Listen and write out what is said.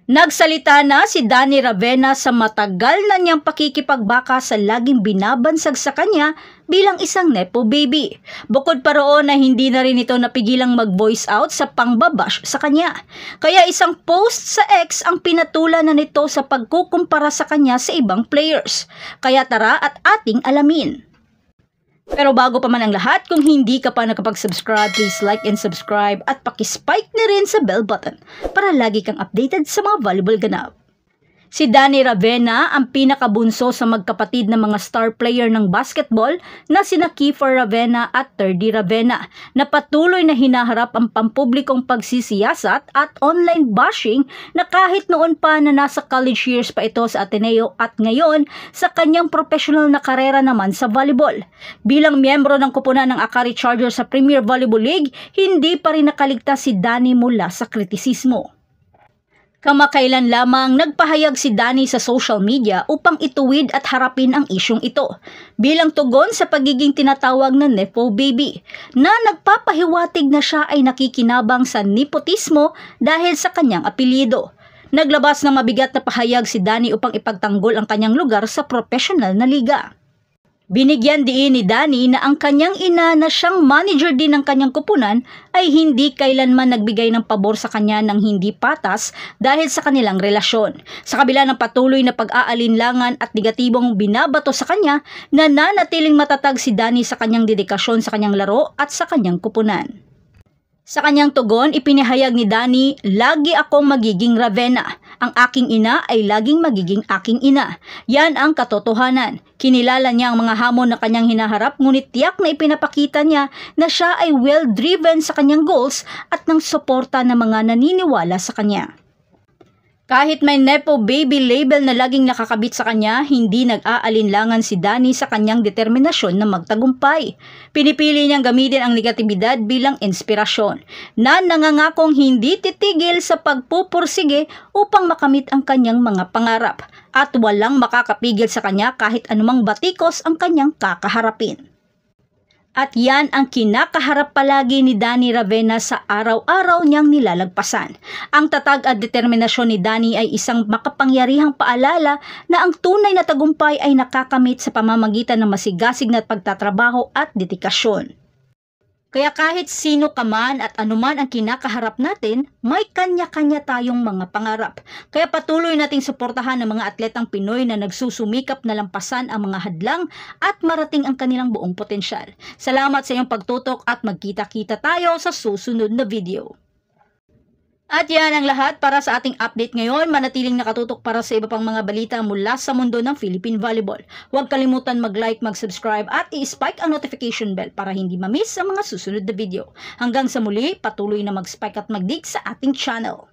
Nagsalita na si Danny Ravena sa matagal na niyang pakikipagbaka sa laging binabansag sa kanya bilang isang nepo baby. Bukod pa roon na hindi na rin ito napigilang mag-voice out sa pangbabash sa kanya. Kaya isang post sa X ang pinatulan na nito sa pagkukumpara sa kanya sa ibang players. Kaya tara at ating alamin. Pero bago pa man ang lahat, kung hindi ka pa nakapag-subscribe, please like and subscribe at pakispike na rin sa bell button para lagi kang updated sa mga volleyball ganap. Si Danny Ravena ang pinakabunso sa magkapatid na mga star player ng basketball na sina Kiefer Ravena at Terdy Ravena na patuloy na hinaharap ang pampublikong pagsisiyasat at online bashing na kahit noon pa na nasa college years pa ito sa Ateneo at ngayon sa kanyang professional na karera naman sa volleyball. Bilang miyembro ng kupunan ng Akari Chargers sa Premier Volleyball League, hindi pa rin nakaligtas si Danny mula sa kritisismo. Kamakailan lamang nagpahayag si Danny sa social media upang ituwid at harapin ang isyong ito bilang tugon sa pagiging tinatawag na nepo baby na nagpapahiwatig na siya ay nakikinabang sa nepotismo dahil sa kanyang apelyido. Naglabas ng mabigat na pahayag si Danny upang ipagtanggol ang kanyang lugar sa professional na liga. Binigyan diin ni Danny na ang kanyang ina na siyang manager din ng kanyang kupunan ay hindi kailanman nagbigay ng pabor sa kanya ng hindi patas dahil sa kanilang relasyon. Sa kabila ng patuloy na pag-aalinlangan at negatibong binabato sa kanya, nananatiling matatag si Danny sa kanyang dedikasyon sa kanyang laro at sa kanyang kupunan. Sa kanyang tugon, ipinahayag ni Danny, "Lagi akong magiging Ravena. Ang aking ina ay laging magiging aking ina. Yan ang katotohanan." Kinilala niya ang mga hamon na kanyang hinaharap, ngunit tiyak na ipinapakita niya na siya ay well-driven sa kanyang goals at ng suporta ng mga naniniwala sa kanya. Kahit may nepo baby label na laging nakakabit sa kanya, hindi nag-aalinlangan si Danny sa kanyang determinasyon na magtagumpay. Pinipili niyang gamitin ang negatibidad bilang inspirasyon, na nangangakong hindi titigil sa pagpupursige upang makamit ang kanyang mga pangarap, at walang makakapigil sa kanya kahit anumang batikos ang kanyang kakaharapin. At yan ang kinakaharap palagi ni Danny Ravena sa araw-araw niyang nilalagpasan. Ang tatag at determinasyon ni Danny ay isang makapangyarihang paalala na ang tunay na tagumpay ay nakakamit sa pamamagitan ng masigasig na pagtatrabaho at dedikasyon. Kaya kahit sino ka man at anuman ang kinakaharap natin, may kanya-kanya tayong mga pangarap. Kaya patuloy nating suportahan ang mga atletang Pinoy na nagsusumikap na lampasan ang mga hadlang at marating ang kanilang buong potensyal. Salamat sa iyong pagtutok at magkita-kita tayo sa susunod na video. At yan ang lahat para sa ating update ngayon. Manatiling nakatutok para sa iba pang mga balita mula sa mundo ng Philippine Volleyball. Huwag kalimutan mag-like, mag-subscribe at i-spike ang notification bell para hindi ma-miss ang mga susunod na video. Hanggang sa muli, patuloy na mag-spike at mag-dig sa ating channel.